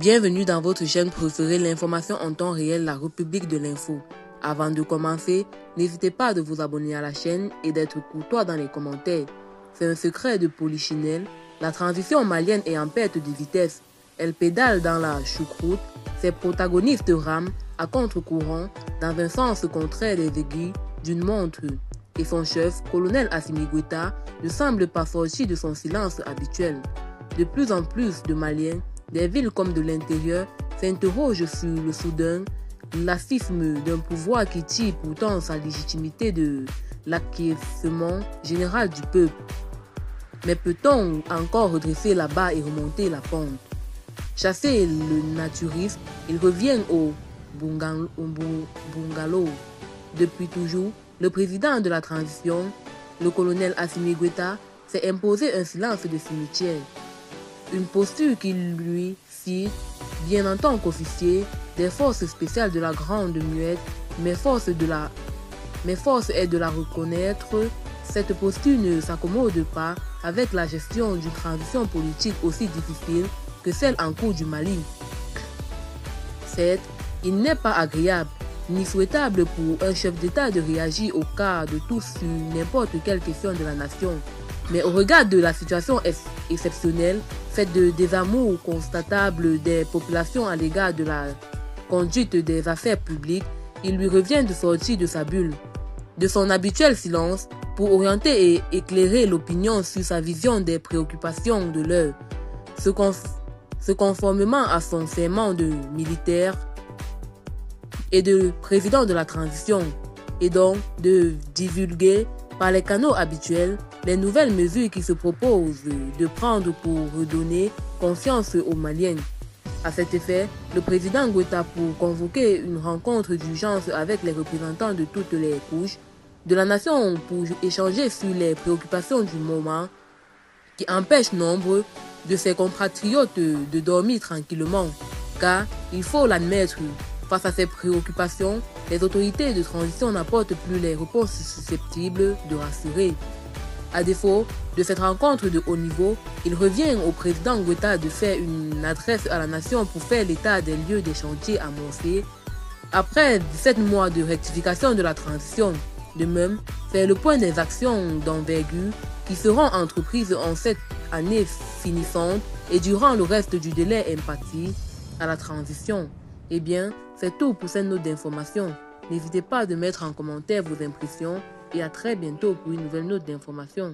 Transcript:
Bienvenue dans votre chaîne préférée, l'information en temps réel, la République de l'info. Avant de commencer, n'hésitez pas à vous abonner à la chaîne et d'être courtois dans les commentaires. C'est un secret de Polichinelle, la transition malienne est en perte de vitesse. Elle pédale dans la choucroute, ses protagonistes rament à contre-courant dans un sens contraire des aiguilles d'une montre. Et son chef, colonel Assimi Goïta, ne semble pas sortir de son silence habituel. De plus en plus de Maliens, des villes comme de l'intérieur, s'interrogent sur le soudain lassisme d'un pouvoir qui tire pourtant sa légitimité de l'acquiescement général du peuple. Mais peut-on encore redresser la barre et remonter la pente? Chasser le naturisme, ils reviennent au bungalow. Depuis toujours, le président de la transition, le colonel Assimi Goïta, s'est imposé un silence de cimetière. Une posture qui lui fit, bien en tant qu'officier des forces spéciales de la Grande Muette, mais force est de la reconnaître, cette posture ne s'accommode pas avec la gestion d'une transition politique aussi difficile que celle en cours du Mali. Certes, il n'est pas agréable ni souhaitable pour un chef d'État de réagir au cas de tous sur n'importe quelle question de la nation. Mais au regard de la situation exceptionnelle, faite de désamour constatable des populations à l'égard de la conduite des affaires publiques, il lui revient de sortir de sa bulle, de son habituel silence, pour orienter et éclairer l'opinion sur sa vision des préoccupations de l'heure, se conformément à son serment de militaire et de président de la transition, et donc de divulguer par les canaux habituels les nouvelles mesures qui se proposent de prendre pour redonner confiance aux Maliens. À cet effet, le président Goïta, pour convoquer une rencontre d'urgence avec les représentants de toutes les couches de la nation pour échanger sur les préoccupations du moment qui empêchent nombre de ses compatriotes de dormir tranquillement. Car, il faut l'admettre, face à ces préoccupations, les autorités de transition n'apportent plus les réponses susceptibles de rassurer. À défaut de cette rencontre de haut niveau, il revient au président Goïta de faire une adresse à la nation pour faire l'état des lieux des chantiers amorcés après 17 mois de rectification de la transition. De même, faire le point des actions d'envergure qui seront entreprises en cette année finissante et durant le reste du délai imparti à la transition. Eh bien, c'est tout pour cette note d'information. N'hésitez pas à mettre en commentaire vos impressions et à très bientôt pour une nouvelle note d'information.